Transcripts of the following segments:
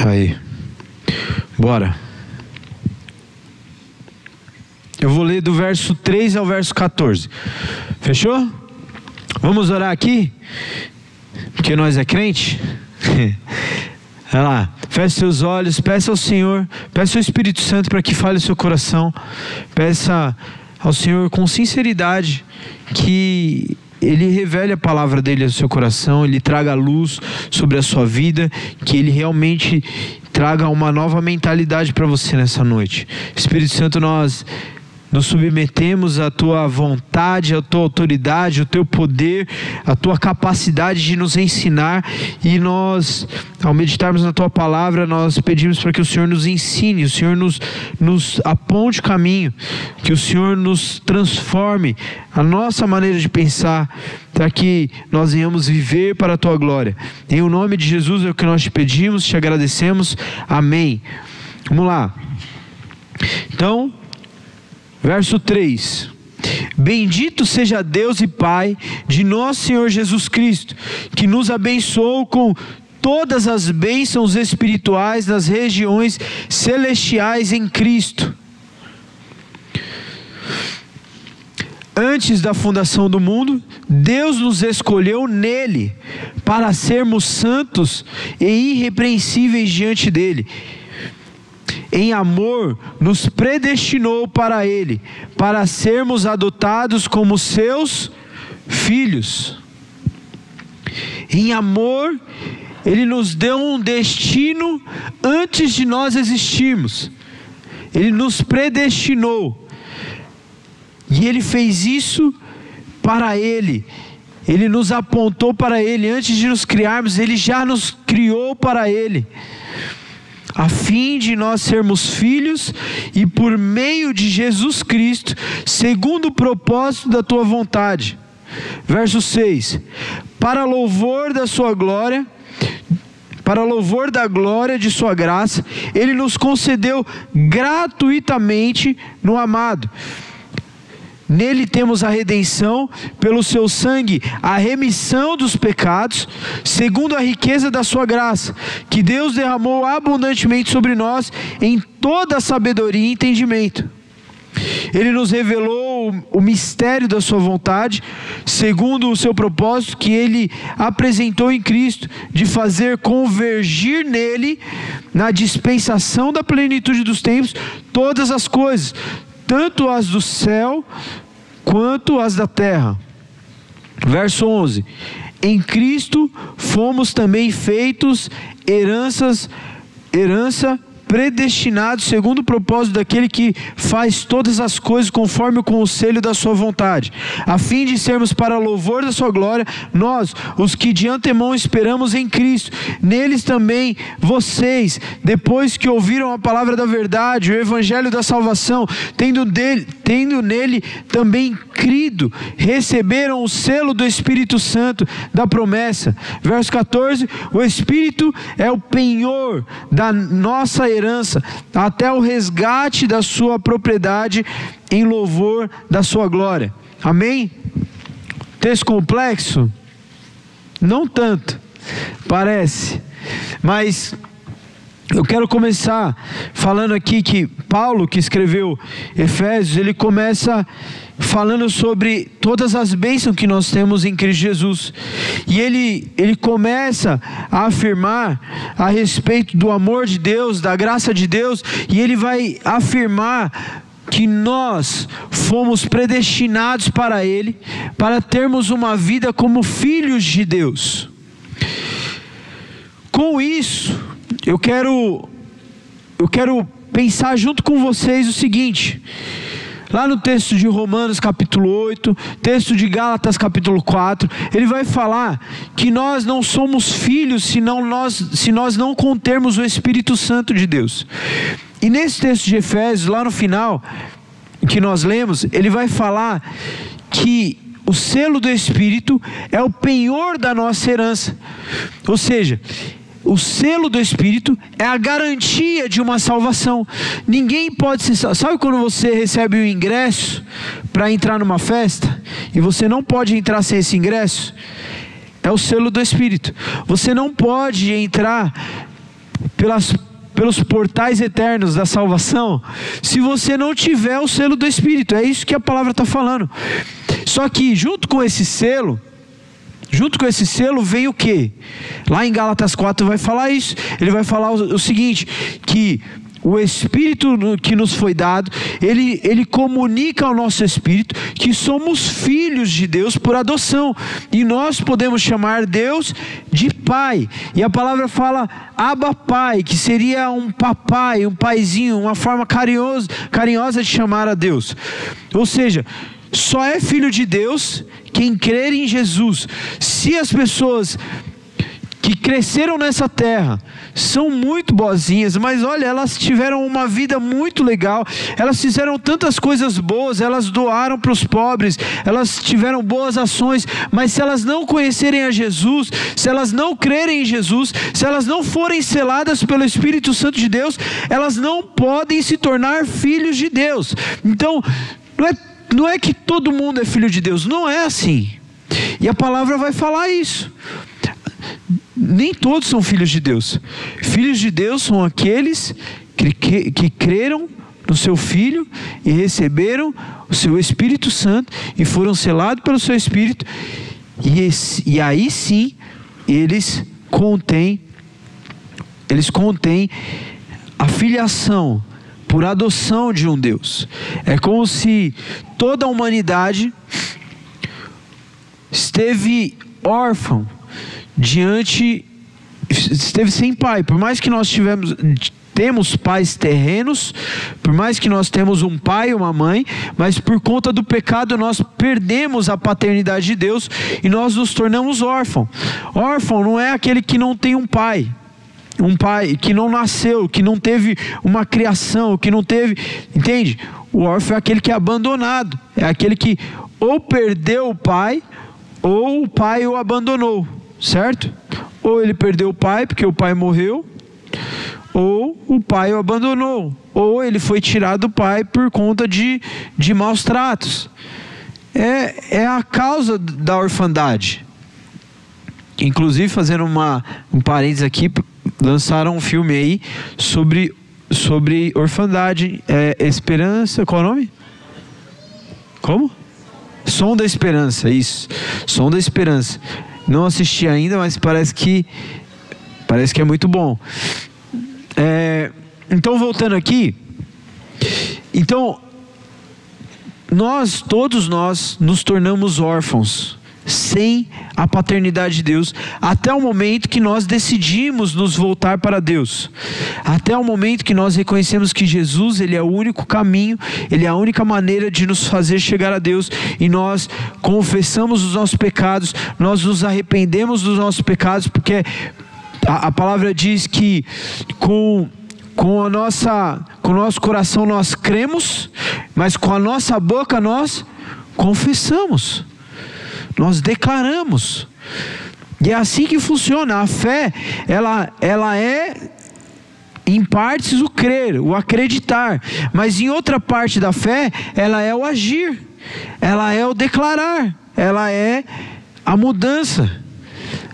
Aí. Bora. Eu vou ler do verso 3 ao verso 14. Fechou? Vamos orar aqui? Porque nós é crente? Vai lá. Feche seus olhos. Peça ao Senhor. Peça ao Espírito Santo para que fale o seu coração. Peça ao Senhor com sinceridade que Ele revele a palavra dele ao seu coração, Ele traga luz sobre a sua vida, que Ele realmente traga uma nova mentalidade para você nessa noite. Espírito Santo, nós nos submetemos à Tua vontade, à Tua autoridade, ao Teu poder, à Tua capacidade de nos ensinar, e nós, ao meditarmos na Tua palavra, nós pedimos para que o Senhor nos ensine, o Senhor nos aponte o caminho, que o Senhor nos transforme a nossa maneira de pensar, para que nós venhamos viver para a Tua glória. Em o nome de Jesus é o que nós te pedimos, te agradecemos. Amém. Vamos lá. Então, verso 3: Bendito seja Deus e Pai de nosso Senhor Jesus Cristo, que nos abençoou com todas as bênçãos espirituais nas regiões celestiais em Cristo. Antes da fundação do mundo, Deus nos escolheu nele para sermos santos e irrepreensíveis diante dele. Em amor, nos predestinou para Ele, para sermos adotados como seus filhos. Em amor, Ele nos deu um destino antes de nós existirmos. Ele nos predestinou. E Ele fez isso para Ele. Ele nos apontou para Ele. Antes de nos criarmos, Ele já nos criou para Ele, a fim de nós sermos filhos, e por meio de Jesus Cristo, segundo o propósito da Tua vontade. Verso 6: Para louvor da Sua glória, para louvor da glória de Sua graça, Ele nos concedeu gratuitamente no amado. Nele temos a redenção, pelo seu sangue, a remissão dos pecados, segundo a riqueza da sua graça, que Deus derramou abundantemente sobre nós, em toda sabedoria e entendimento. Ele nos revelou o mistério da sua vontade, segundo o seu propósito, que Ele apresentou em Cristo, de fazer convergir nele, na dispensação da plenitude dos tempos, todas as coisas, tanto as do céu quanto as da terra. Verso 11: Em Cristo fomos também feitos herança predestinados segundo o propósito daquele que faz todas as coisas conforme o conselho da sua vontade, a fim de sermos para louvor da sua glória, nós, os que de antemão esperamos em Cristo. Neles também vocês, depois que ouviram a palavra da verdade, o evangelho da salvação, tendo nele também crido, receberam o selo do Espírito Santo da promessa. Verso 14: O Espírito é o penhor da nossa herança, até o resgate da sua propriedade, em louvor da sua glória. Amém? Texto complexo? Não tanto, parece, mas eu quero começar falando aqui que Paulo, que escreveu Efésios, ele começa falando sobre todas as bênçãos que nós temos em Cristo Jesus. E ele começa a afirmar a respeito do amor de Deus, da graça de Deus, e ele vai afirmar que nós fomos predestinados para Ele, para termos uma vida como filhos de Deus. Com isso, eu quero pensar junto com vocês o seguinte: lá no texto de Romanos capítulo 8, texto de Gálatas capítulo 4, ele vai falar que nós não somos filhos se nós não contermos o Espírito Santo de Deus. E nesse texto de Efésios, lá no final, que nós lemos, ele vai falar que o selo do Espírito é o penhor da nossa herança. Ou seja, o selo do Espírito é a garantia de uma salvação. Ninguém pode se... Sabe quando você recebe o ingresso para entrar numa festa e você não pode entrar sem esse ingresso? É o selo do Espírito. Você não pode entrar pelos portais eternos da salvação, se você não tiver o selo do Espírito. É isso que a palavra está falando. Só que junto com esse selo vem o quê? Lá em Gálatas 4 vai falar isso. Ele vai falar o seguinte, que o Espírito que nos foi dado, ele comunica ao nosso Espírito que somos filhos de Deus por adoção. E nós podemos chamar Deus de Pai. E a palavra fala Abba Pai, que seria um papai, um paizinho, uma forma carinhosa de chamar a Deus. Ou seja, só é filho de Deus quem crer em Jesus. Se as pessoas que cresceram nessa terra são muito boazinhas, mas olha, elas tiveram uma vida muito legal, elas fizeram tantas coisas boas, elas doaram para os pobres, elas tiveram boas ações, mas se elas não conhecerem a Jesus, se elas não crerem em Jesus, se elas não forem seladas pelo Espírito Santo de Deus, elas não podem se tornar filhos de Deus. Então, não é que todo mundo é filho de Deus, não é assim. E a palavra vai falar isso. Nem todos são filhos de Deus. Filhos de Deus são aqueles que creram no seu Filho e receberam o seu Espírito Santo e foram selados pelo seu Espírito. E aí sim, eles contêm a filiação por adoção de um Deus. É como se toda a humanidade esteve órfã, esteve sem pai. Por mais que nós temos pais terrenos, por mais que nós temos um pai e uma mãe, mas por conta do pecado nós perdemos a paternidade de Deus e nós nos tornamos órfãos. Órfão não é aquele que não tem um pai que não nasceu, que não teve uma criação, que não teve, entende? O órfão é aquele que é abandonado, é aquele que ou perdeu o pai ou o pai o abandonou, certo? Ou ele perdeu o pai porque o pai morreu, ou o pai o abandonou, ou ele foi tirado do pai por conta de maus tratos. É a causa da orfandade. Inclusive, fazendo um parênteses aqui, lançaram um filme aí sobre orfandade, Esperança, qual é o nome? Como? Som da Esperança, isso. Som da Esperança. Não assisti ainda, mas parece que é muito bom. Então, voltando aqui. Então, todos nós nos tornamos órfãos, sem a paternidade de Deus, até o momento que nós decidimos nos voltar para Deus, até o momento que nós reconhecemos que Jesus, Ele é o único caminho, Ele é a única maneira de nos fazer chegar a Deus, e nós confessamos os nossos pecados, nós nos arrependemos dos nossos pecados, porque a palavra diz que com o nosso coração nós cremos, mas com a nossa boca nós confessamos, nós declaramos. E é assim que funciona. A fé, ela é em partes o crer, o acreditar, mas em outra parte da fé, ela é o agir, ela é o declarar, ela é a mudança.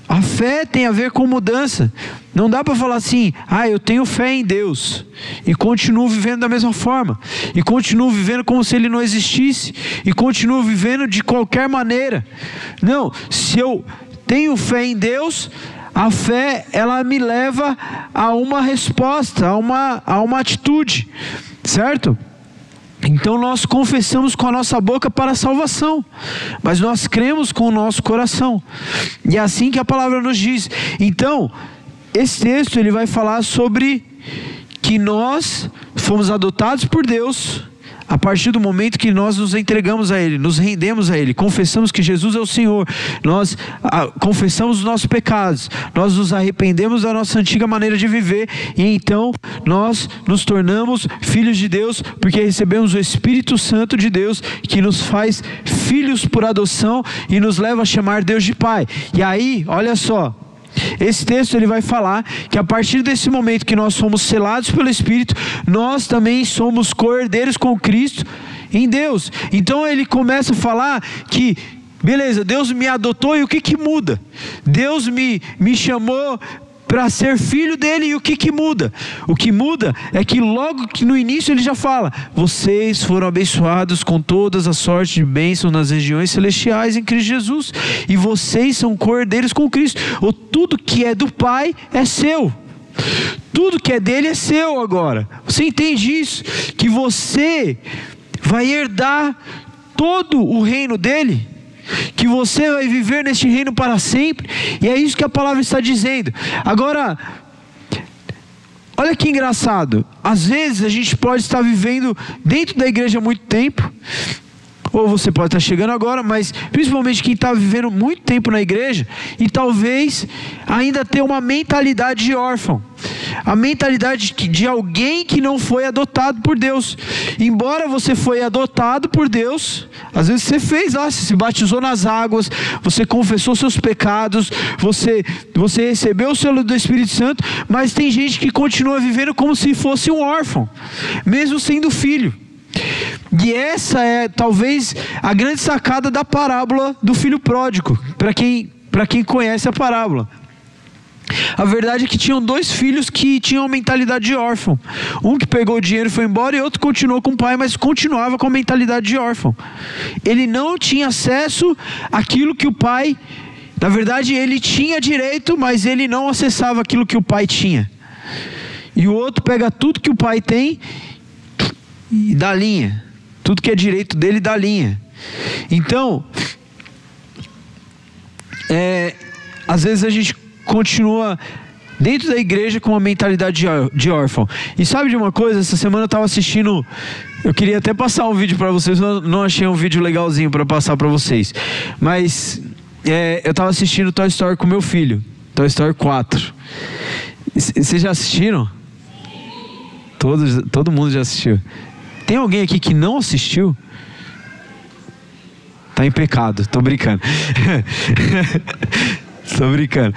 A fé tem a ver com mudança. Não dá para falar assim, eu tenho fé em Deus, e continuo vivendo da mesma forma, e continuo vivendo como se Ele não existisse, e continuo vivendo de qualquer maneira. Não, se eu tenho fé em Deus, a fé, ela me leva a uma resposta, a uma atitude, certo? Então nós confessamos com a nossa boca para a salvação, mas nós cremos com o nosso coração, e é assim que a palavra nos diz. Então, esse texto ele vai falar sobre que nós fomos adotados por Deus a partir do momento que nós nos entregamos a Ele, nos rendemos a Ele, confessamos que Jesus é o Senhor, nós confessamos os nossos pecados, nós nos arrependemos da nossa antiga maneira de viver, e então nós nos tornamos filhos de Deus, porque recebemos o Espírito Santo de Deus, que nos faz filhos por adoção e nos leva a chamar Deus de Pai. E aí, olha só, esse texto ele vai falar que a partir desse momento que nós somos selados pelo Espírito, nós também somos co-herdeiros com Cristo em Deus. Então ele começa a falar que, beleza, Deus me adotou, e o que muda? Deus me chamou para ser filho dele. E o que muda? O que muda é que logo que no início ele já fala: vocês foram abençoados com todas as sortes de bênçãos nas regiões celestiais em Cristo Jesus, e vocês são cordeiros com Cristo. Ou tudo que é do Pai é seu. Tudo que é dele é seu agora. Você entende isso? Que você vai herdar todo o reino dele, que você vai viver neste reino para sempre. E é isso que a palavra está dizendo. Agora, olha que engraçado. Às vezes a gente pode estar vivendo dentro da igreja há muito tempo, ou você pode estar chegando agora, mas principalmente quem está vivendo muito tempo na igreja, e talvez ainda ter uma mentalidade de órfão, a mentalidade de alguém que não foi adotado por Deus. Embora você foi adotado por Deus, às vezes você fez lá, você se batizou nas águas, você confessou seus pecados, você recebeu o selo do Espírito Santo, mas tem gente que continua vivendo como se fosse um órfão, mesmo sendo filho. E essa é talvez a grande sacada da parábola do filho pródigo, para quem conhece a parábola. A verdade é que tinham dois filhos que tinham a mentalidade de órfão. Um que pegou o dinheiro e foi embora, e outro continuou com o pai, mas continuava com a mentalidade de órfão. Ele não tinha acesso àquilo que o pai... Na verdade, ele tinha direito, mas ele não acessava aquilo que o pai tinha. E o outro pega tudo que o pai tem e dá linha. Tudo que é direito dele dá linha. Então, às vezes a gente continua dentro da igreja com uma mentalidade de órfão. E sabe de uma coisa? Essa semana eu estava assistindo... Eu queria até passar um vídeo para vocês, não achei um vídeo legalzinho para passar para vocês. Mas eu estava assistindo Toy Story com meu filho. Toy Story 4. Vocês já assistiram? Todo mundo já assistiu. Tem alguém aqui que não assistiu? Tá em pecado, tô brincando. Tô brincando.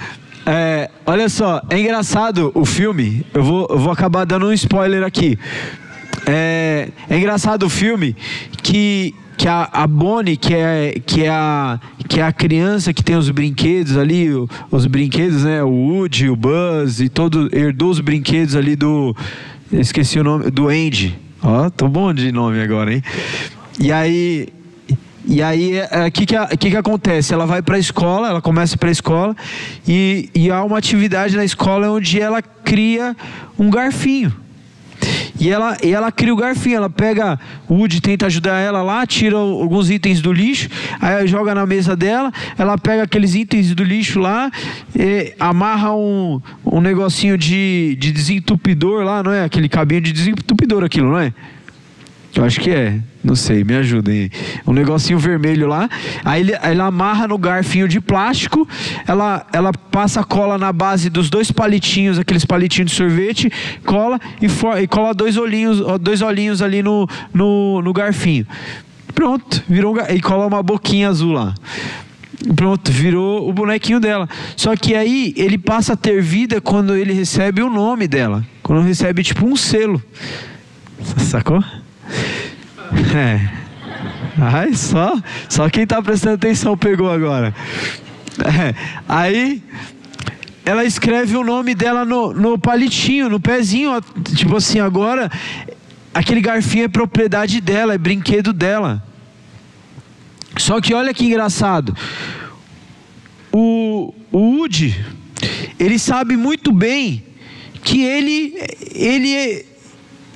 Olha só, é engraçado o filme. Eu vou acabar dando um spoiler aqui. É engraçado o filme que a Bonnie, que é a criança que tem os brinquedos ali, os brinquedos, né? O Woody, o Buzz e todo, herdou os brinquedos ali do... Esqueci o nome, do Andy. Ó, tô bom de nome agora, hein? E aí, o que acontece? Ela vai para a escola, ela começa para a escola, e há uma atividade na escola onde ela cria um garfinho. E ela cria o garfinho, ela pega, o Woody tenta ajudar ela lá, tira alguns itens do lixo, aí joga na mesa dela, ela pega aqueles itens do lixo lá, amarra um negocinho de desentupidor lá, não é? Aquele cabinho de desentupidor aquilo, não é? Eu acho que é, não sei, me ajudem. Um negocinho vermelho lá, aí ela amarra no garfinho de plástico, ela passa cola na base dos dois palitinhos, aqueles palitinhos de sorvete, cola e cola dois olhinhos ali no garfinho. Pronto, virou e cola uma boquinha azul lá. Pronto, virou o bonequinho dela. Só que aí ele passa a ter vida quando ele recebe o nome dela, quando recebe tipo um selo. Sacou? Ai, só quem está prestando atenção pegou agora. Aí ela escreve o nome dela no palitinho, no pezinho, tipo assim, agora aquele garfinho é propriedade dela, é brinquedo dela. Só que olha que engraçado, o Woody, ele sabe muito bem que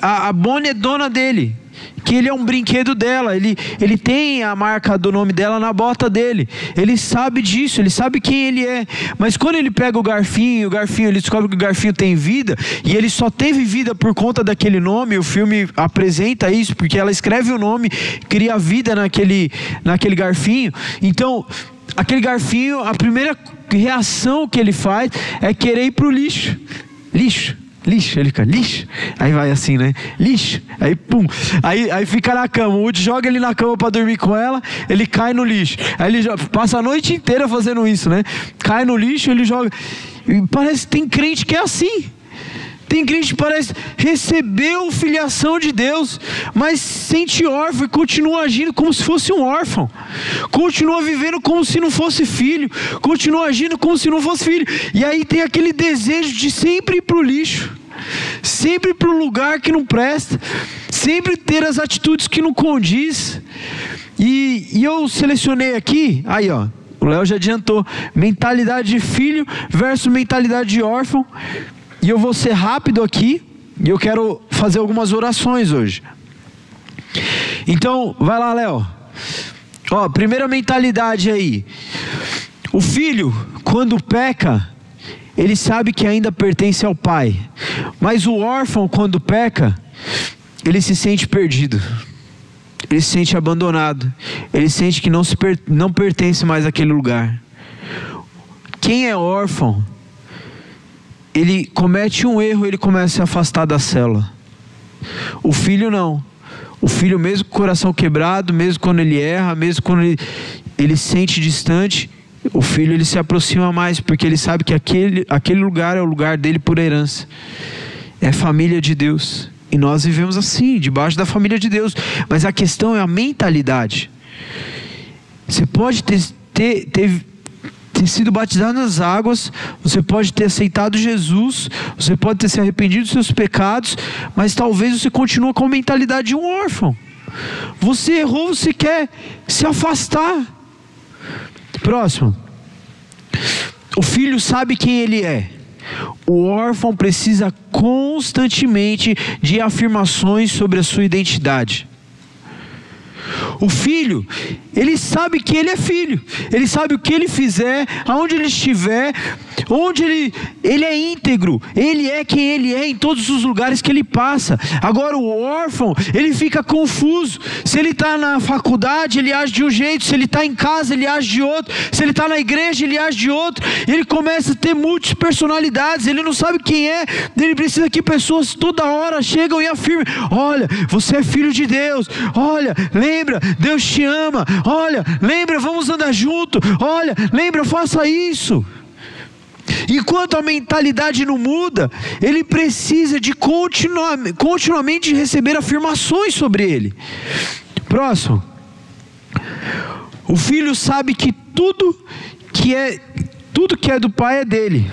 a Bonnie é dona dele, que ele é um brinquedo dela, ele tem a marca do nome dela na bota dele, ele sabe disso, ele sabe quem ele é. Mas quando ele pega o garfinho, ele descobre que o garfinho tem vida, e ele só teve vida por conta daquele nome. O filme apresenta isso, porque ela escreve o nome, cria vida naquele garfinho. Então, aquele garfinho, a primeira reação que ele faz é querer ir pro lixo. Lixo, ele fica, lixo, aí vai assim, né, lixo, aí pum, aí fica na cama, o Woody joga ele na cama para dormir com ela, ele cai no lixo, aí ele passa a noite inteira fazendo isso, né, cai no lixo, ele joga, e parece que tem crente que é assim, Tem crente que parece recebeu filiação de Deus, mas sente órfão e continua agindo como se fosse um órfão. Continua vivendo como se não fosse filho. Continua agindo como se não fosse filho. E aí tem aquele desejo de sempre ir para o lixo. Sempre para o lugar que não presta. Sempre ter as atitudes que não condiz. E eu selecionei aqui, aí ó, o Léo já adiantou, mentalidade de filho versus mentalidade de órfão. E eu vou ser rápido aqui, e eu quero fazer algumas orações hoje. Então, vai lá, Léo. Ó, primeira mentalidade aí. O filho, quando peca, ele sabe que ainda pertence ao pai. Mas o órfão, quando peca, ele se sente perdido. Ele se sente abandonado. Ele sente que não pertence mais àquele lugar. Quem é órfão, ele comete um erro, ele começa a se afastar da célula. O filho não. O filho, mesmo com o coração quebrado, mesmo quando ele erra, mesmo quando ele se sente distante, o filho ele se aproxima mais, porque ele sabe que aquele lugar é o lugar dele por herança. É família de Deus. E nós vivemos assim, debaixo da família de Deus. Mas a questão é a mentalidade. Você pode ter sido batizado nas águas, você pode ter aceitado Jesus, você pode ter se arrependido dos seus pecados, mas talvez você continue com a mentalidade de um órfão. Você errou, você quer se afastar. Próximo. O filho sabe quem ele é. O órfão precisa constantemente de afirmações sobre a sua identidade. O filho, ele sabe que ele é filho. Ele sabe o que ele fizer, aonde ele estiver, onde ele é íntegro. Ele é quem ele é em todos os lugares que ele passa. Agora o órfão, ele fica confuso. Se ele está na faculdade, ele age de um jeito. Se ele está em casa, ele age de outro. Se ele está na igreja, ele age de outro. Ele começa a ter múltiplas personalidades. Ele não sabe quem é. Ele precisa que pessoas toda hora chegam e afirmem: olha, você é filho de Deus. Olha, lembra, Deus te ama. Olha, lembra, vamos andar junto. Olha, lembra, faça isso. Enquanto a mentalidade não muda, ele precisa de continuamente receber afirmações sobre ele. Próximo. O filho sabe que tudo que é do pai é dele.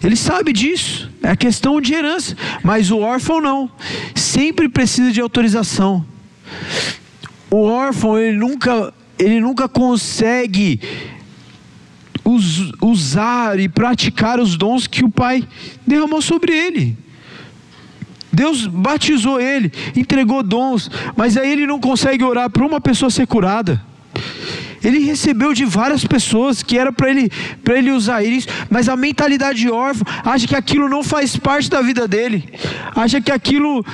Ele sabe disso. É questão de herança. Mas o órfão não. Sempre precisa de autorização. O órfão, ele nunca consegue usar e praticar os dons que o pai derramou sobre ele. Deus batizou ele, entregou dons, mas aí ele não consegue orar para uma pessoa ser curada. Ele recebeu de várias pessoas que era para ele usar isso, mas a mentalidade de órfão acha que aquilo não faz parte da vida dele, acha que aquilo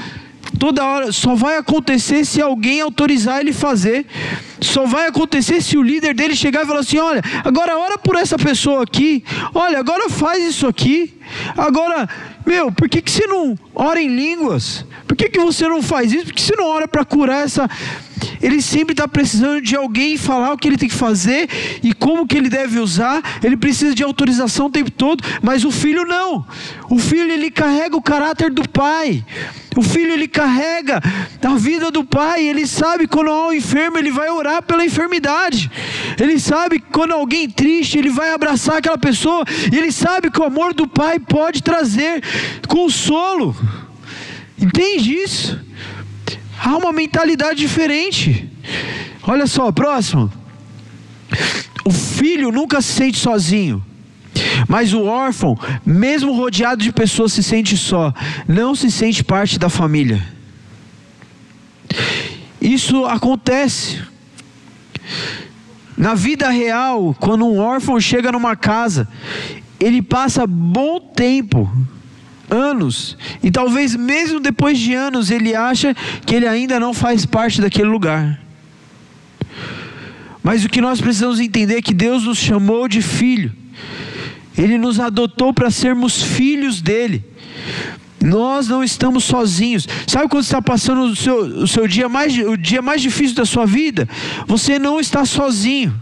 toda hora só vai acontecer se alguém autorizar ele fazer. Só vai acontecer se o líder dele chegar e falar assim: olha, agora ora por essa pessoa aqui. Olha, agora faz isso aqui. Agora, por que você não ora em línguas? Por que você não faz isso? Por que você não ora para curar essa... Ele sempre está precisando de alguém falar o que ele tem que fazer e como que ele deve usar. Ele precisa de autorização o tempo todo. Mas o filho não. O filho, ele carrega o caráter do pai. O filho, ele carrega a vida do pai. Ele sabe quando há um enfermo, ele vai orar pela enfermidade. Ele sabe que quando alguém triste, ele vai abraçar aquela pessoa. E ele sabe que o amor do pai pode trazer consolo. Entende isso? Há uma mentalidade diferente. Olha só, próximo. O filho nunca se sente sozinho. Mas o órfão, mesmo rodeado de pessoas, se sente só. Não se sente parte da família. Isso acontece. Na vida real, quando um órfão chega numa casa, ele passa bom tempo, anos, e talvez mesmo depois de anos ele acha que ele ainda não faz parte daquele lugar. Mas o que nós precisamos entender é que Deus nos chamou de filho. Ele nos adotou para sermos filhos dele. Nós não estamos sozinhos. Sabe quando você está passando o dia mais difícil da sua vida? Você não está sozinho.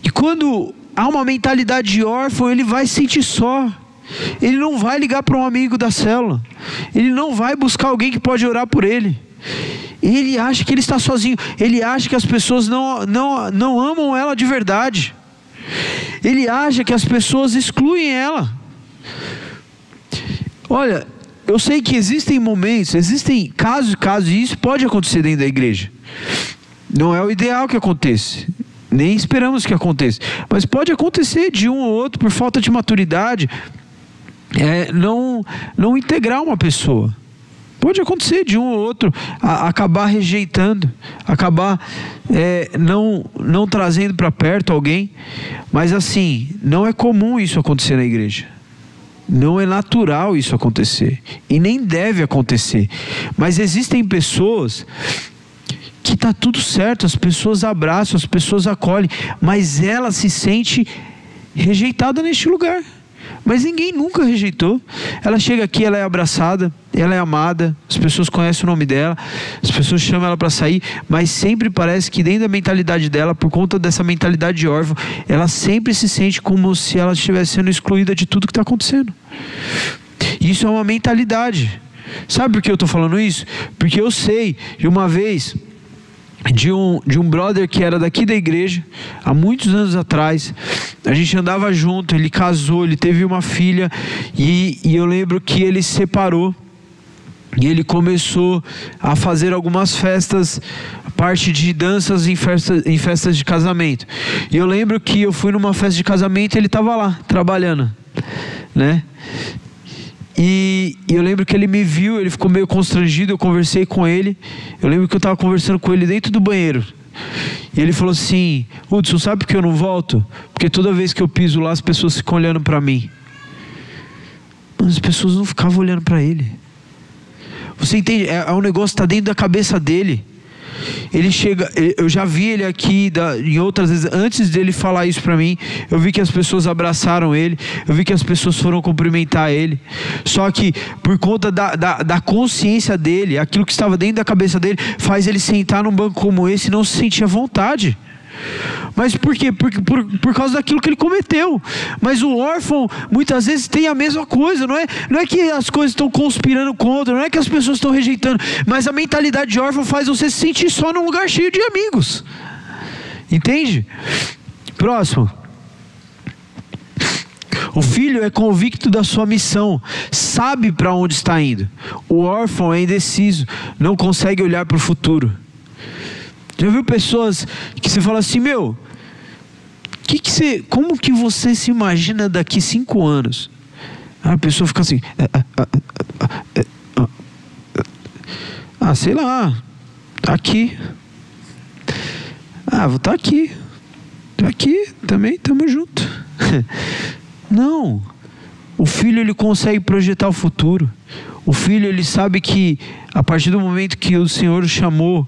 E quando há uma mentalidade de órfão, ele vai se sentir só. Ele não vai ligar para um amigo da célula. Ele não vai buscar alguém que pode orar por ele. Ele acha que ele está sozinho. Ele acha que as pessoas não amam ela de verdade. Ele acha que as pessoas excluem ela. Olha, eu sei que existem momentos, existem casos, e isso pode acontecer dentro da igreja. Não é o ideal que aconteça, nem esperamos que aconteça, mas pode acontecer de um ou outro, por falta de maturidade, não integrar uma pessoa. Pode acontecer de um ou outro acabar rejeitando, acabar não trazendo para perto alguém. Mas assim, não é comum isso acontecer na igreja. Não é natural isso acontecer. E nem deve acontecer. Mas existem pessoas que está tudo certo, as pessoas abraçam, as pessoas acolhem, mas ela se sente rejeitada neste lugar. Mas ninguém nunca rejeitou. Ela chega aqui, ela é abraçada, ela é amada, as pessoas conhecem o nome dela, as pessoas chamam ela para sair, mas sempre parece que dentro da mentalidade dela, por conta dessa mentalidade de órfão, ela sempre se sente como se ela estivesse sendo excluída de tudo que está acontecendo. Isso é uma mentalidade. Sabe por que eu estou falando isso? Porque eu sei de uma vez de um brother que era daqui da igreja, há muitos anos atrás. A gente andava junto, ele casou, ele teve uma filha, e eu lembro que ele se separou, e ele começou a fazer algumas festas, parte de danças em festas de casamento. E eu lembro que eu fui numa festa de casamento e ele estava lá, trabalhando, né? E eu lembro que ele me viu, ele ficou meio constrangido, eu conversei com ele. Eu lembro que eu estava conversando com ele dentro do banheiro. E ele falou assim: Hudson, sabe por que eu não volto? Porque toda vez que eu piso lá, as pessoas ficam olhando para mim. Mas as pessoas não ficavam olhando para ele. Você entende? É um negócio que está dentro da cabeça dele. Ele chega, eu já vi ele aqui em outras vezes, antes dele falar isso para mim, eu vi que as pessoas abraçaram ele, eu vi que as pessoas foram cumprimentar ele. Só que por conta da consciência dele, aquilo que estava dentro da cabeça dele, faz ele sentar num banco como esse e não se sentir à vontade. Mas por quê? Por causa daquilo que ele cometeu. Mas o órfão muitas vezes tem a mesma coisa. Não é que as coisas estão conspirando contra, não é que as pessoas estão rejeitando, mas a mentalidade de órfão faz você se sentir só num lugar cheio de amigos. Entende? Próximo. O filho é convicto da sua missão, sabe para onde está indo. O órfão é indeciso, não consegue olhar para o futuro. Já viu pessoas que você fala assim: meu, como que você se imagina daqui 5 anos? A pessoa fica assim: sei lá, tá aqui. Vou estar aqui. Tá aqui também, tamo junto. Não. O filho, ele consegue projetar o futuro. O filho, ele sabe que a partir do momento que o Senhor o chamou,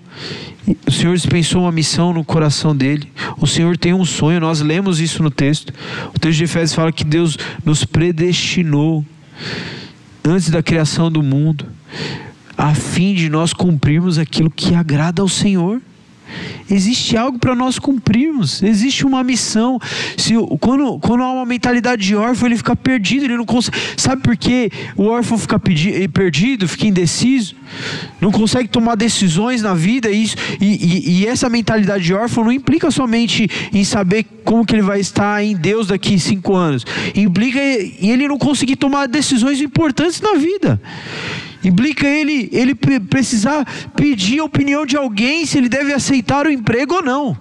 o Senhor dispensou uma missão no coração dele. O Senhor tem um sonho, nós lemos isso no texto. O texto de Efésios fala que Deus nos predestinou antes da criação do mundo, a fim de nós cumprirmos aquilo que agrada ao Senhor. Existe algo para nós cumprirmos, existe uma missão. Quando há uma mentalidade de órfão, ele fica perdido, ele não consegue. Sabe por que o órfão fica perdido, fica indeciso, não consegue tomar decisões na vida? E essa mentalidade de órfão não implica somente em saber como que ele vai estar em Deus daqui 5 anos, implica em ele não conseguir tomar decisões importantes na vida. Implica ele precisar pedir a opinião de alguém se ele deve aceitar o emprego ou não.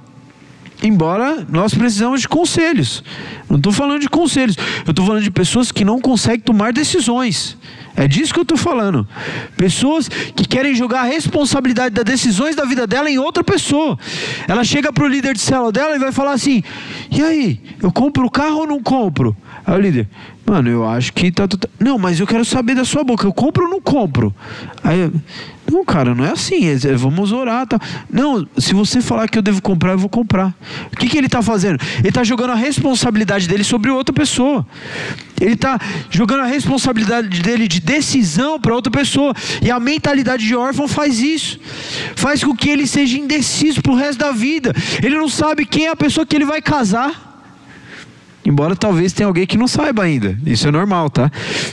Embora nós precisamos de conselhos. Não estou falando de conselhos, eu estou falando de pessoas que não conseguem tomar decisões. É disso que eu estou falando. Pessoas que querem jogar a responsabilidade das decisões da vida dela em outra pessoa. Ela chega para o líder de célula dela e vai falar assim: e aí, eu compro o carro ou não compro? Aí o líder: mano, eu acho que tá... Não, mas eu quero saber da sua boca, eu compro ou não compro? Aí, não, cara, não é assim, vamos orar, tá? Não, se você falar que eu devo comprar, eu vou comprar. O que ele está fazendo? Ele está jogando a responsabilidade dele sobre outra pessoa. Ele está jogando a responsabilidade dele de decisão para outra pessoa. E a mentalidade de órfão faz isso. Faz com que ele seja indeciso pro resto da vida. Ele não sabe quem é a pessoa que ele vai casar. Embora talvez tenha alguém que não saiba ainda. Isso é normal, tá?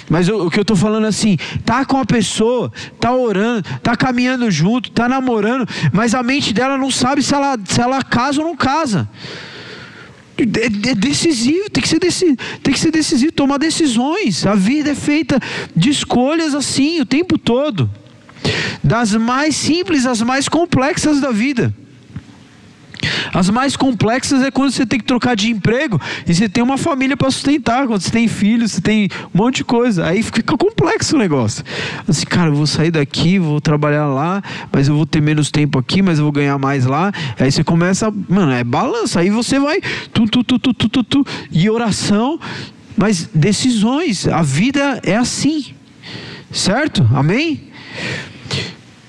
Mas o que eu tô falando assim, tá com a pessoa, tá orando, tá caminhando junto, tá namorando, mas a mente dela não sabe se ela casa ou não casa. É decisivo, tem que ser decisivo, tomar decisões. A vida é feita de escolhas assim o tempo todo. Das mais simples às mais complexas da vida. As mais complexas é quando você tem que trocar de emprego e você tem uma família para sustentar, quando você tem filhos, você tem um monte de coisa. Aí fica complexo o negócio. Assim, cara, eu vou sair daqui, vou trabalhar lá, mas eu vou ter menos tempo aqui, mas eu vou ganhar mais lá. Aí você começa, mano, é balança. Aí você vai e oração, mas decisões. A vida é assim, certo? Amém?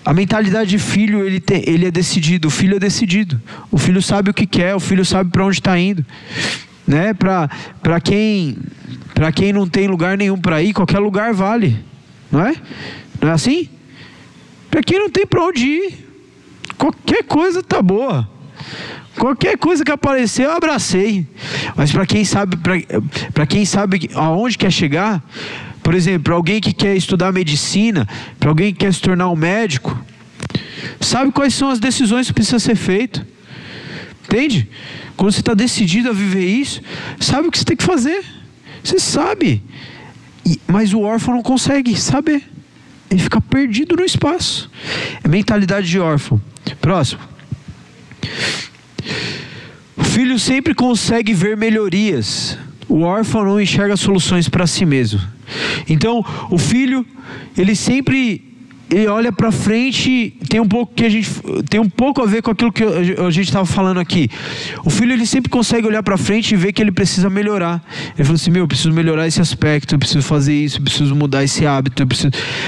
A mentalidade de filho, ele é decidido, o filho é decidido. O filho sabe o que quer, o filho sabe para onde está indo. Né? Para quem não tem lugar nenhum para ir, qualquer lugar vale. Não é? Não é assim? Para quem não tem para onde ir, qualquer coisa tá boa. Qualquer coisa que aparecer, eu abracei. Mas para quem sabe aonde quer chegar... Por exemplo, para alguém que quer estudar medicina, para alguém que quer se tornar um médico, sabe quais são as decisões que precisam ser feitas. Entende? Quando você está decidido a viver isso, sabe o que você tem que fazer. Você sabe. Mas o órfão não consegue saber. Ele fica perdido no espaço. É mentalidade de órfão. Próximo. O filho sempre consegue ver melhorias. O órfão não enxerga soluções para si mesmo. Então, o filho, ele olha para frente, tem um pouco a ver com aquilo que a gente estava falando aqui. O filho, ele sempre consegue olhar para frente e ver que ele precisa melhorar. Ele falou assim, eu preciso melhorar esse aspecto, eu preciso fazer isso, eu preciso mudar esse hábito,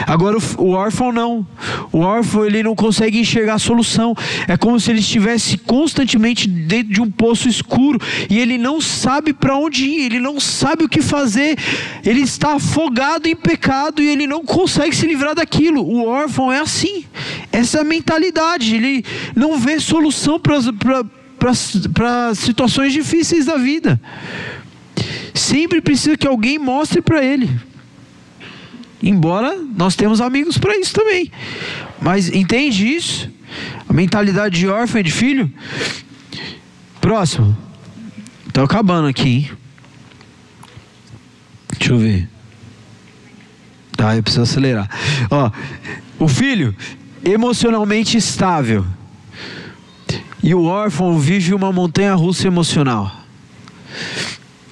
Agora o órfão não. O órfão, ele não consegue enxergar a solução. É como se ele estivesse constantemente dentro de um poço escuro e ele não sabe para onde ir, ele não sabe o que fazer. Ele está afogado em pecado e ele não consegue se livrar daquilo. O órfão é assim, essa é a mentalidade. Ele não vê solução para situações difíceis da vida. Sempre precisa que alguém mostre para ele. Embora nós temos amigos para isso também. Mas entende isso? A mentalidade de órfão e de filho. Próximo. Estou acabando aqui, hein? Deixa eu ver. Tá, eu preciso acelerar. Ó, o filho emocionalmente estável e o órfão vive uma montanha-russa emocional.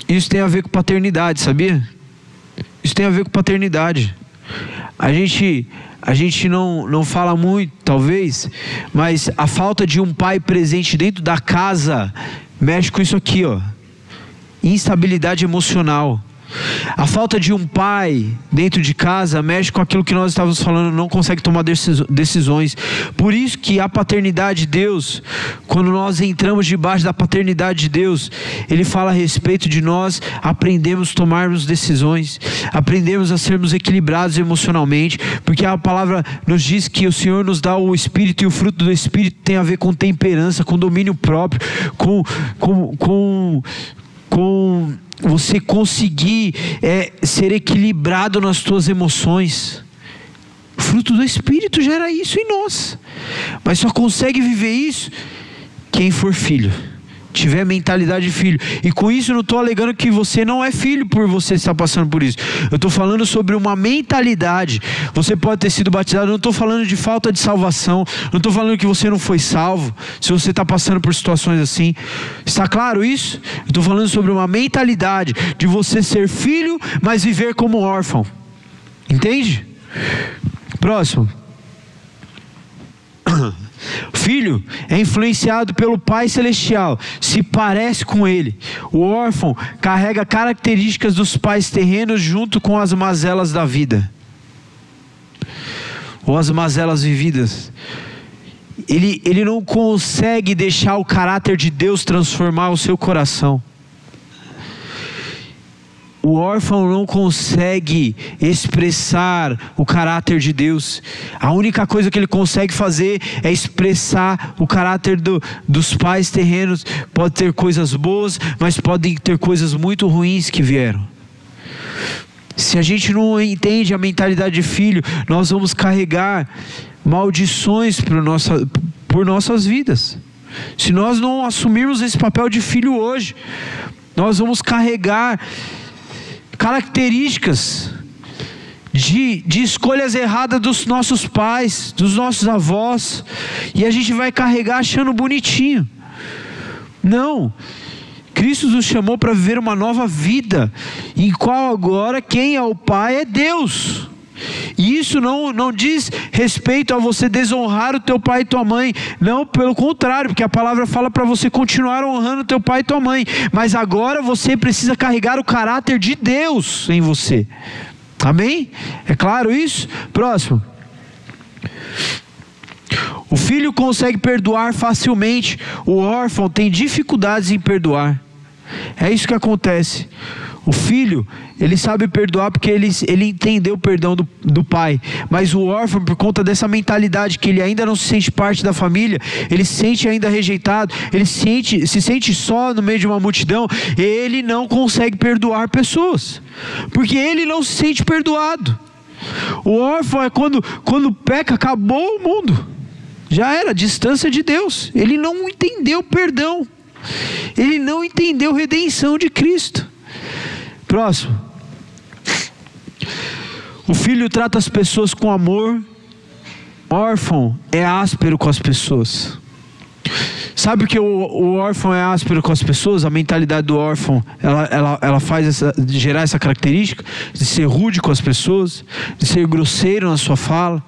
Isso tem a ver com paternidade, sabia? Isso tem a ver com paternidade. A gente não fala muito, talvez, mas a falta de um pai presente dentro da casa mexe com isso aqui, ó. Instabilidade emocional. A falta de um pai dentro de casa mexe com aquilo que nós estávamos falando, não consegue tomar decisões. Por isso que a paternidade de Deus, quando nós entramos debaixo da paternidade de Deus, Ele fala a respeito de nós aprendemos a tomarmos decisões, aprendemos a sermos equilibrados emocionalmente, porque a palavra nos diz que o Senhor nos dá o Espírito, e o fruto do Espírito tem a ver com temperança, com domínio próprio, com você conseguir ser equilibrado nas suas emoções. O fruto do Espírito gera isso em nós, mas só consegue viver isso quem for filho, tiver mentalidade de filho. E com isso eu não estou alegando que você não é filho por você estar passando por isso. Eu estou falando sobre uma mentalidade. Você pode ter sido batizado, eu não estou falando de falta de salvação, não estou falando que você não foi salvo se você está passando por situações assim. Está claro isso? Eu estou falando sobre uma mentalidade de você ser filho, mas viver como órfão. Entende? Próximo. Filho é influenciado pelo Pai Celestial, se parece com ele. O órfão carrega características dos pais terrenos junto com as mazelas da vida, ou as mazelas vividas. Ele não consegue deixar o caráter de Deus transformar o seu coração. O órfão não consegue expressar o caráter de Deus. A única coisa que ele consegue fazer é expressar o caráter dos pais terrenos. Pode ter coisas boas, mas podem ter coisas muito ruins que vieram. Se a gente não entende a mentalidade de filho, nós vamos carregar maldições por nossas vidas. Se nós não assumirmos esse papel de filho hoje, nós vamos carregar características de escolhas erradas dos nossos pais, dos nossos avós, e a gente vai carregar achando bonitinho. Não, Cristo nos chamou para viver uma nova vida, em qual agora quem é o Pai é Deus. E isso não diz respeito a você desonrar o teu pai e tua mãe. Não, pelo contrário, porque a palavra fala para você continuar honrando o teu pai e tua mãe. Mas agora você precisa carregar o caráter de Deus em você. Amém? É claro isso? Próximo. O filho consegue perdoar facilmente. O órfão tem dificuldades em perdoar. É isso que acontece. O filho, ele sabe perdoar porque ele entendeu o perdão do pai. Mas o órfão, por conta dessa mentalidade que ele ainda não se sente parte da família, ele se sente ainda rejeitado, ele se sente só no meio de uma multidão, ele não consegue perdoar pessoas, porque ele não se sente perdoado. O órfão é quando peca, acabou o mundo. Já era, distância de Deus. Ele não entendeu perdão. Ele não entendeu redenção de Cristo. Próximo. O filho trata as pessoas com amor. Órfão é áspero com as pessoas. Sabe por que o órfão é áspero com as pessoas? A mentalidade do órfão, ela faz gerar essa característica de ser rude com as pessoas, de ser grosseiro na sua fala,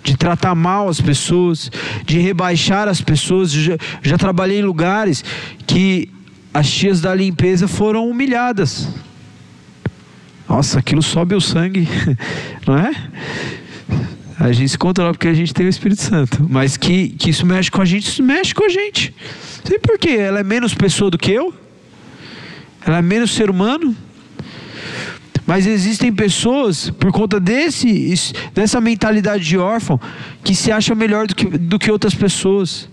de tratar mal as pessoas, de rebaixar as pessoas. Já trabalhei em lugares que as tias da limpeza foram humilhadas. Nossa, aquilo sobe o sangue, não é? A gente se controla porque a gente tem o Espírito Santo. Mas que isso mexe com a gente, isso mexe com a gente. Sei por quê? Ela é menos pessoa do que eu? Ela é menos ser humano? Mas existem pessoas, por conta dessa mentalidade de órfão, que se acham melhor do que outras pessoas.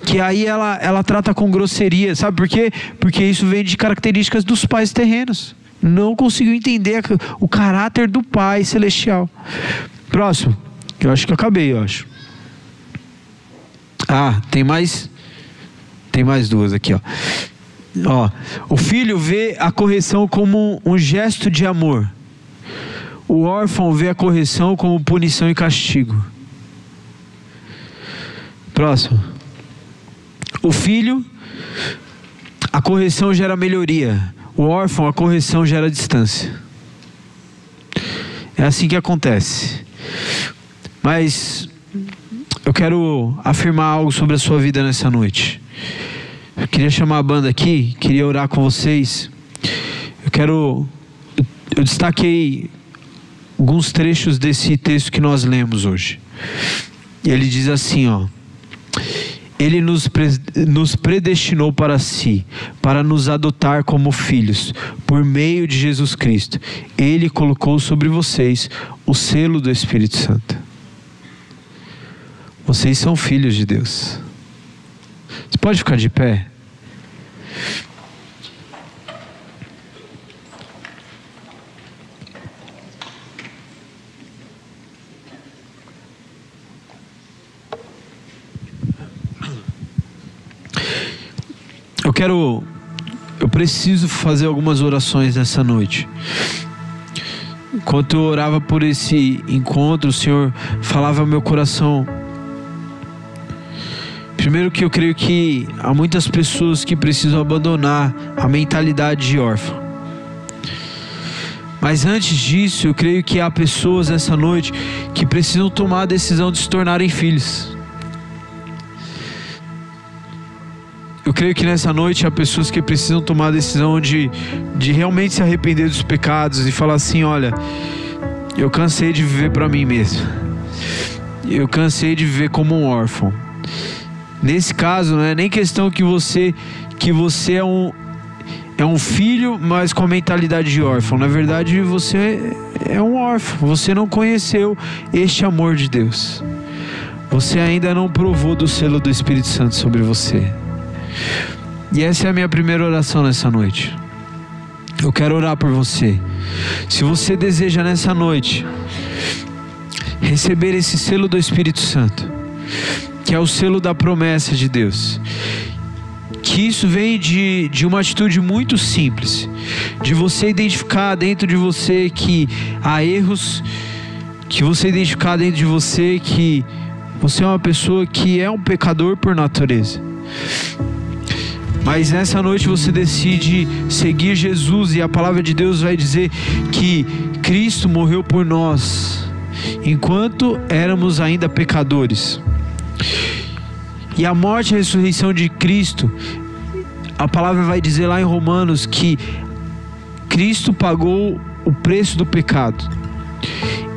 Que aí ela trata com grosseria. Sabe por quê? Porque isso vem de características dos pais terrenos. Não conseguiu entender o caráter do Pai Celestial. Próximo. Eu acho que eu acabei, eu acho. Tem mais duas aqui, ó. O filho vê a correção como um gesto de amor. O órfão vê a correção como punição e castigo. Próximo. O filho, a correção gera melhoria. O órfão, a correção gera distância. É assim que acontece. Mas eu quero afirmar algo sobre a sua vida nessa noite. Eu queria chamar a banda aqui, queria orar com vocês. Eu destaquei alguns trechos desse texto que nós lemos hoje. Ele diz assim, Ele nos predestinou para si, para nos adotar como filhos, por meio de Jesus Cristo. Ele colocou sobre vocês o selo do Espírito Santo. Vocês são filhos de Deus. Você pode ficar de pé? Eu preciso fazer algumas orações nessa noite. Enquanto eu orava por esse encontro, o Senhor falava ao meu coração. Primeiro que eu creio que há muitas pessoas que precisam abandonar a mentalidade de órfão. Mas antes disso, eu creio que há pessoas essa noite que precisam tomar a decisão de se tornarem filhos. Eu creio que nessa noite há pessoas que precisam tomar a decisão de realmente se arrepender dos pecados e falar assim: olha, eu cansei de viver para mim mesmo. Eu cansei de viver como um órfão. Nesse caso, não é nem questão que você é um filho, mas com a mentalidade de órfão. Na verdade, você é um órfão. Você não conheceu este amor de Deus. Você ainda não provou do selo do Espírito Santo sobre você. E essa é a minha primeira oração nessa noite. Eu quero orar por você. Se você deseja nessa noite receber esse selo do Espírito Santo, que é o selo da promessa de Deus, que isso vem de uma atitude muito simples, de você identificar dentro de você que há erros, que você identificar dentro de você que você é uma pessoa que é um pecador por natureza. Mas nessa noite você decide seguir Jesus, e a palavra de Deus vai dizer que Cristo morreu por nós enquanto éramos ainda pecadores. E a morte e a ressurreição de Cristo, a palavra vai dizer lá em Romanos que Cristo pagou o preço do pecado.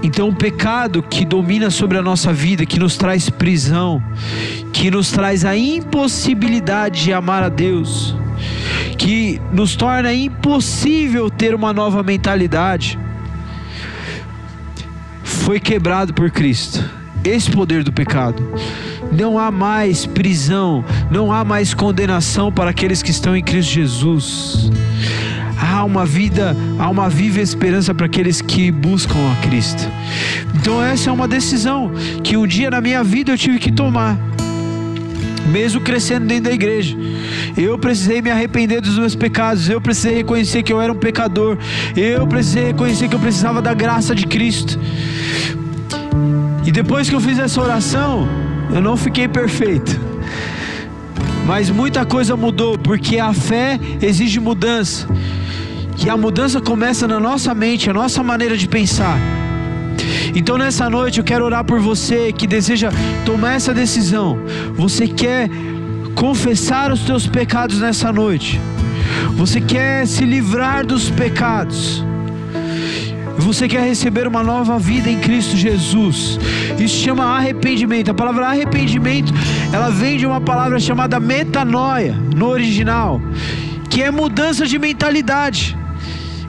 Então o pecado que domina sobre a nossa vida, que nos traz prisão, que nos traz a impossibilidade de amar a Deus, que nos torna impossível ter uma nova mentalidade, foi quebrado por Cristo. Esse poder do pecado. Não há mais prisão, não há mais condenação para aqueles que estão em Cristo Jesus. Há uma viva esperança para aqueles que buscam a Cristo. Então essa é uma decisão que um dia na minha vida eu tive que tomar. Mesmo crescendo dentro da igreja, eu precisei me arrepender dos meus pecados. Eu precisei reconhecer que eu era um pecador. Eu precisei reconhecer que eu precisava da graça de Cristo. E depois que eu fiz essa oração, eu não fiquei perfeito, mas muita coisa mudou, porque a fé exige mudança. E a mudança começa na nossa mente, a nossa maneira de pensar. Então nessa noite eu quero orar por você que deseja tomar essa decisão. Você quer confessar os teus pecados nessa noite. Você quer se livrar dos pecados. Você quer receber uma nova vida em Cristo Jesus. Isso chama arrependimento. A palavra arrependimento, ela vem de uma palavra chamada metanoia no original, que é mudança de mentalidade,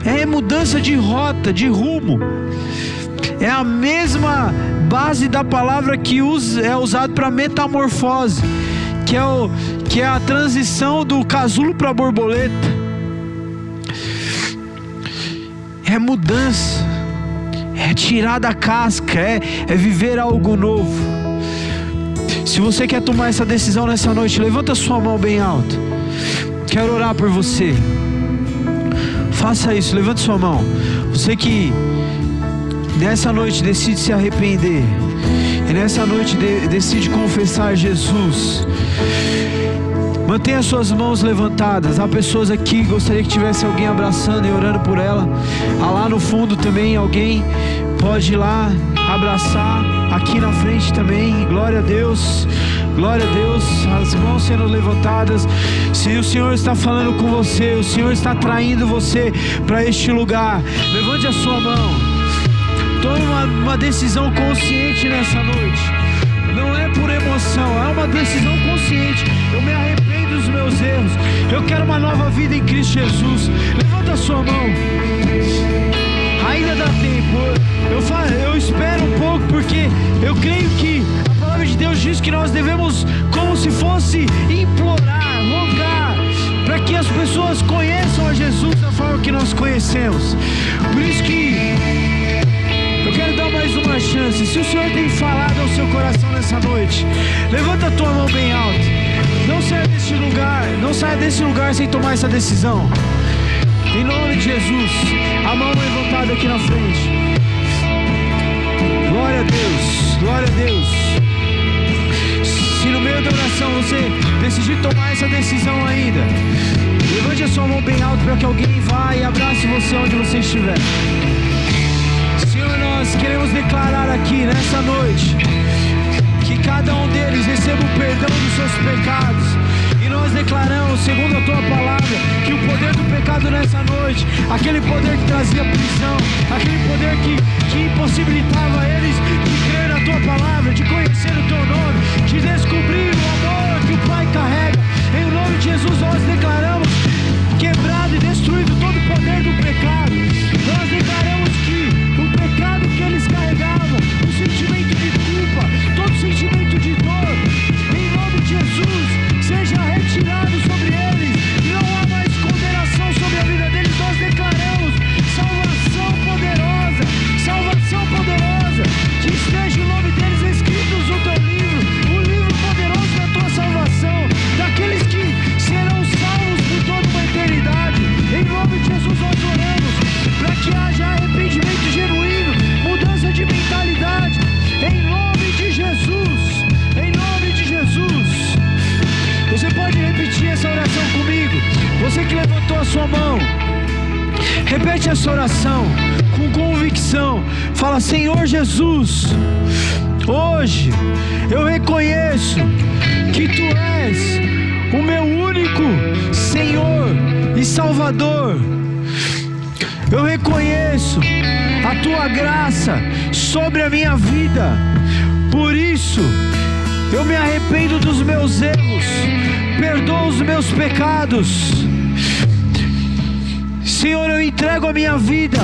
é mudança de rota, de rumo. É a mesma base da palavra que é usado para metamorfose, que é a transição do casulo para a borboleta. É mudança, é tirar da casca, é viver algo novo. Se você quer tomar essa decisão nessa noite, levanta sua mão bem alto. Quero orar por você. Faça isso, levanta sua mão. Você que nessa noite decide se arrepender, e nessa noite decide confessar Jesus, mantenha suas mãos levantadas. Há pessoas aqui, gostaria que tivesse alguém abraçando e orando por ela. Lá no fundo também alguém pode ir lá abraçar. Aqui na frente também. Glória a Deus, glória a Deus. As mãos sendo levantadas. Se o Senhor está falando com você, o Senhor está atraindo você para este lugar, levante a sua mão. Tome uma decisão consciente nessa noite. Não é por emoção, é uma decisão consciente. Eu me arrependo dos meus erros. Eu quero uma nova vida em Cristo Jesus. Levanta a sua mão. Ainda dá tempo. Eu espero um pouco, porque eu creio que a palavra de Deus diz que nós devemos, como se fosse, implorar, rogar, para que as pessoas conheçam a Jesus da forma que nós conhecemos. Por isso que eu quero dar mais uma chance. Se o Senhor tem falado ao seu coração nessa noite, levanta a tua mão bem alto. Não saia desse lugar, não saia desse lugar sem tomar essa decisão. Em nome de Jesus, a mão levantada aqui na frente. Glória a Deus, glória a Deus. Se no meio da oração você decidir tomar essa decisão ainda, levante a sua mão bem alto para que alguém vá e abrace você onde você estiver. Senhor, nós queremos declarar aqui nessa noite que cada um deles receba o perdão dos seus pecados. E nós declaramos, segundo a tua palavra, que o poder do pecado nessa noite, aquele poder que trazia prisão, aquele poder que impossibilitava eles de crer na tua palavra, de conhecer o teu nome, de descobrir o amor que o Pai carrega, em nome de Jesus nós declaramos quebrado e destruído todo o poder do pecado. Nós declaramos que o pecado que eles carregavam, o sentimento de culpa, todo sentimento de dor, em nome de Jesus, seja retirado sobre eles. Não há mais condenação sobre a vida deles. Nós declaramos salvação poderosa, que esteja o nome deles escritos no teu livro, o livro poderoso da tua salvação, daqueles que serão salvos por toda uma eternidade. Em nome de Jesus nós oramos para que haja arrependimento genuíno, mudança de mentalidade, em nome de Jesus, em nome de Jesus. Você pode repetir essa oração comigo? Você que levantou a sua mão, repete essa oração com convicção. Fala: Senhor Jesus, hoje eu reconheço que Tu és o meu único Senhor e Salvador. Eu reconheço a Tua graça sobre a minha vida. Por isso eu me arrependo dos meus erros, perdoa os meus pecados. Senhor, eu entrego a minha vida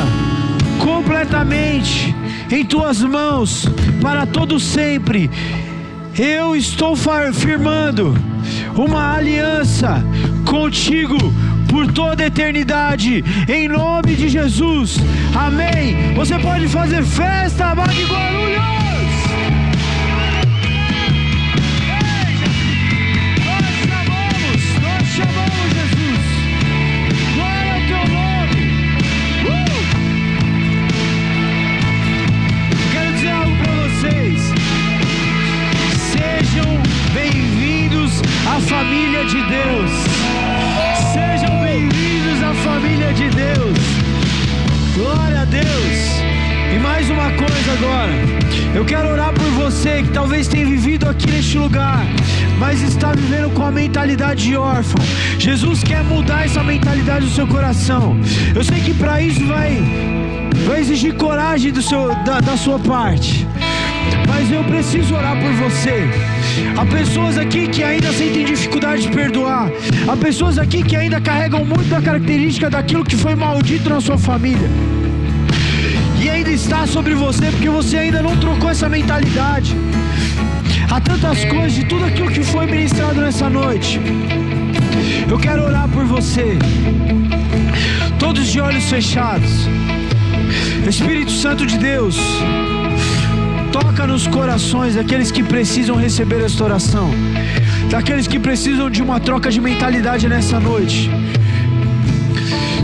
completamente em Tuas mãos para todo sempre. Eu estou firmando uma aliança contigo por toda a eternidade, em nome de Jesus, amém. Você pode fazer festa, Bag Guarulhos! Nós chamamos Jesus, glória ao Teu nome. Quero dizer algo para vocês: sejam bem-vindos à família de Deus. Sejam bem-vindos à família de Deus. Glória a Deus. E mais uma coisa agora, eu quero orar por você que talvez tenha vivido aqui neste lugar, mas está vivendo com a mentalidade de órfão. Jesus quer mudar essa mentalidade do seu coração. Eu sei que para isso vai exigir coragem da sua parte, mas eu preciso orar por você. Há pessoas aqui que ainda sentem dificuldade de perdoar. Há pessoas aqui que ainda carregam muito da característica daquilo que foi maldito na sua família, e ainda está sobre você, porque você ainda não trocou essa mentalidade. Há tantas coisas de tudo aquilo que foi ministrado nessa noite. Eu quero orar por você, todos de olhos fechados. Espírito Santo de Deus, toca nos corações daqueles que precisam receber esta oração, daqueles que precisam de uma troca de mentalidade nessa noite.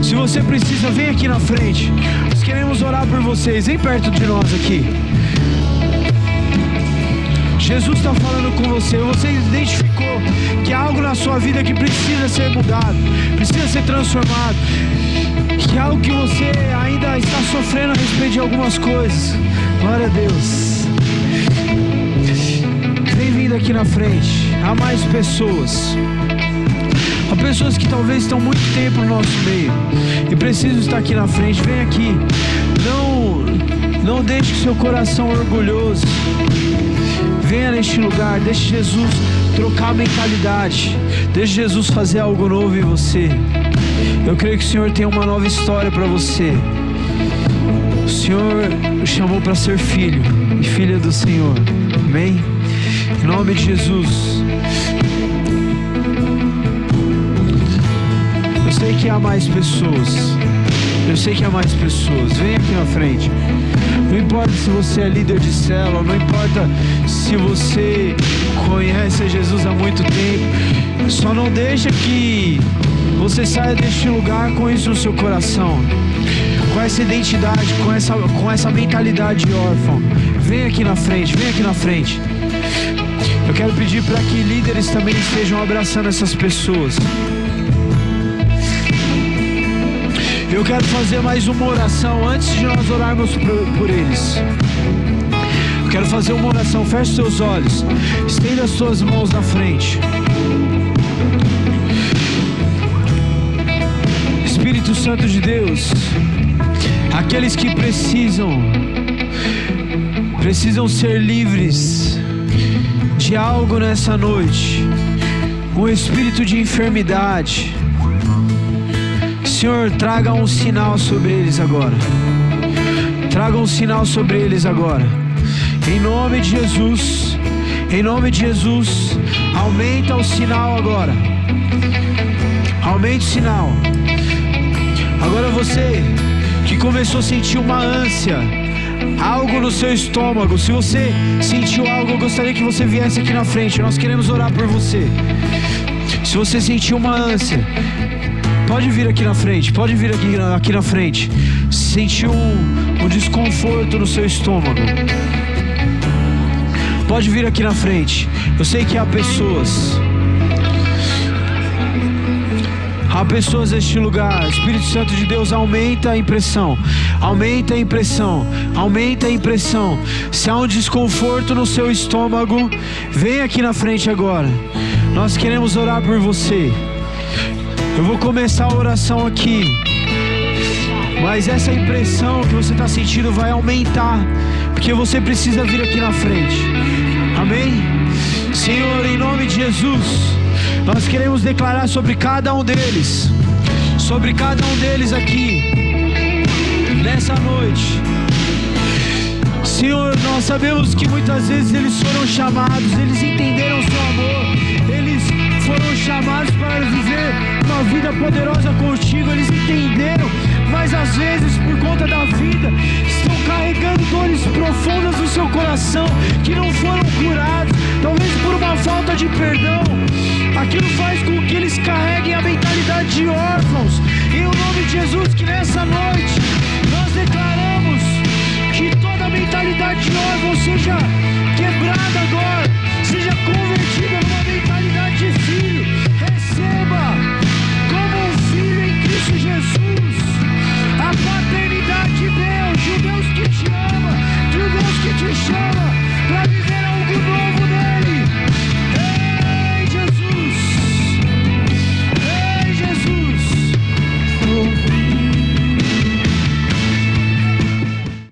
Se você precisa, vem aqui na frente. Nós queremos orar por vocês. Vem perto de nós aqui. Jesus está falando com você. Você identificou que há algo na sua vida que precisa ser mudado, precisa ser transformado, que há algo que você ainda está sofrendo a respeito de algumas coisas. Glória a Deus. Vem vindo aqui na frente. Há mais pessoas. Há pessoas que talvez estão muito tempo no nosso meio e precisam estar aqui na frente. Vem aqui. Não deixe seu coração orgulhoso. Venha neste lugar. Deixe Jesus trocar a mentalidade. Deixe Jesus fazer algo novo em você. Eu creio que o Senhor tem uma nova história para você. O Senhor o chamou para ser filho e filha do Senhor. Amém? Em nome de Jesus. Eu sei que há mais pessoas. Vem aqui na frente. Não importa se você é líder de célula, não importa se você conhece Jesus há muito tempo. Só não deixa que você saia deste lugar com isso no seu coração, com essa identidade, com essa mentalidade de órfão. Vem aqui na frente. Eu quero pedir para que líderes também estejam abraçando essas pessoas. Eu quero fazer mais uma oração antes de nós orarmos por eles. Eu quero fazer uma oração. Feche seus olhos, estenda as suas mãos na frente. Espírito Santo de Deus, aqueles que precisam ser livres de algo nessa noite, um espírito de enfermidade, Senhor, traga um sinal sobre eles agora. Traga um sinal sobre eles agora. Em nome de Jesus. Em nome de Jesus. Aumenta o sinal agora. Aumente o sinal. Agora você que começou a sentir uma ânsia, algo no seu estômago, se você sentiu algo, eu gostaria que você viesse aqui na frente. Nós queremos orar por você. Se você sentiu uma ânsia, pode vir aqui na frente. Pode vir aqui na frente. Sentiu um desconforto no seu estômago, pode vir aqui na frente. Eu sei que há pessoas neste lugar. Espírito Santo de Deus, aumenta a impressão. Aumenta a impressão. Aumenta a impressão. Se há um desconforto no seu estômago, vem aqui na frente agora. Nós queremos orar por você. Eu vou começar a oração aqui, mas essa impressão que você está sentindo vai aumentar, porque você precisa vir aqui na frente. Amém? Senhor, em nome de Jesus, nós queremos declarar sobre cada um deles, aqui, nessa noite. Senhor, nós sabemos que muitas vezes eles foram chamados, eles entenderam o seu amor, eles foram chamados para viver uma vida poderosa contigo, eles entenderam, mas às vezes por conta da vida estão carregando dores profundas no seu coração que não foram curadas, talvez por uma falta de perdão. Aquilo faz com que eles